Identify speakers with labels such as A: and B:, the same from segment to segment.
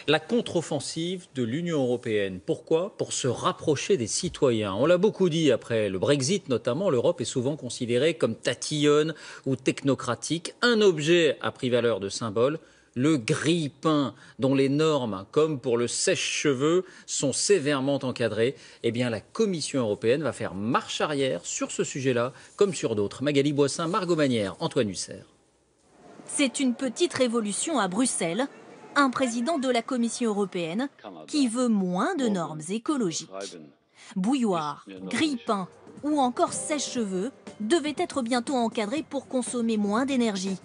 A: La contre-offensive de l'Union européenne. Pourquoi? Pour se rapprocher des citoyens. On l'a beaucoup dit après le Brexit notamment, l'Europe est souvent considérée comme tatillonne ou technocratique. Un objet a pris valeur de symbole, le grille-pain, dont les normes, comme pour le sèche-cheveux, sont sévèrement encadrées. Eh bien, la Commission européenne va faire marche arrière sur ce sujet-là, comme sur d'autres. Magali Boissin, Margot Manière, Antoine Hussert.
B: C'est une petite révolution à Bruxelles. Un président de la Commission européenne qui veut moins de normes écologiques. Bouilloire, grille-pain ou encore sèche-cheveux devaient être bientôt encadrés pour consommer moins d'énergie.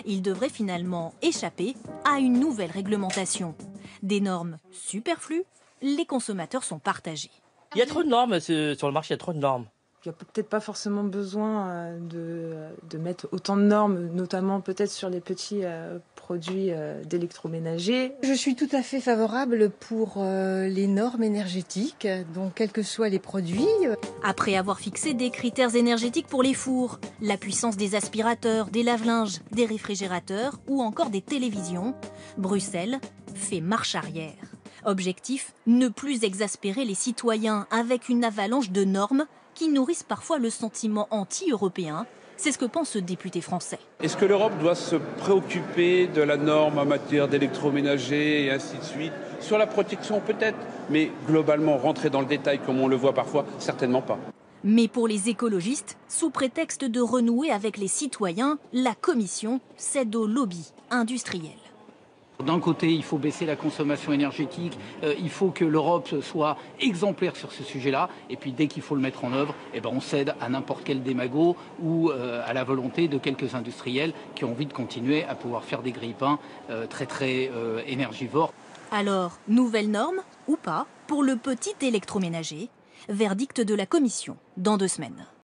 B: Ils devraient finalement échapper à une nouvelle réglementation. Des normes superflues, les consommateurs sont partagés.
C: Il y a trop de normes sur le marché, il y a trop de normes.
D: Il n'y a peut-être pas forcément besoin de mettre autant de normes, notamment peut-être sur les petits produits d'électroménager.
E: Je suis tout à fait favorable pour les normes énergétiques, donc quels que soient les produits.
B: Après avoir fixé des critères énergétiques pour les fours, la puissance des aspirateurs, des lave-linges, des réfrigérateurs ou encore des télévisions, Bruxelles fait marche arrière. Objectif, ne plus exaspérer les citoyens avec une avalanche de normes qui nourrissent parfois le sentiment anti-européen. C'est ce que pense ce député français.
F: Est-ce que l'Europe doit se préoccuper de la norme en matière d'électroménager et ainsi de suite? Sur la protection peut-être, mais globalement rentrer dans le détail comme on le voit parfois, certainement pas.
B: Mais pour les écologistes, sous prétexte de renouer avec les citoyens, la Commission cède au lobby industriel.
G: D'un côté, il faut baisser la consommation énergétique, il faut que l'Europe soit exemplaire sur ce sujet-là, et puis dès qu'il faut le mettre en œuvre, on cède à n'importe quel démago ou à la volonté de quelques industriels qui ont envie de continuer à pouvoir faire des grille-pains très énergivores.
B: Alors, nouvelles normes ou pas pour le petit électroménager? Verdict de la Commission dans 2 semaines.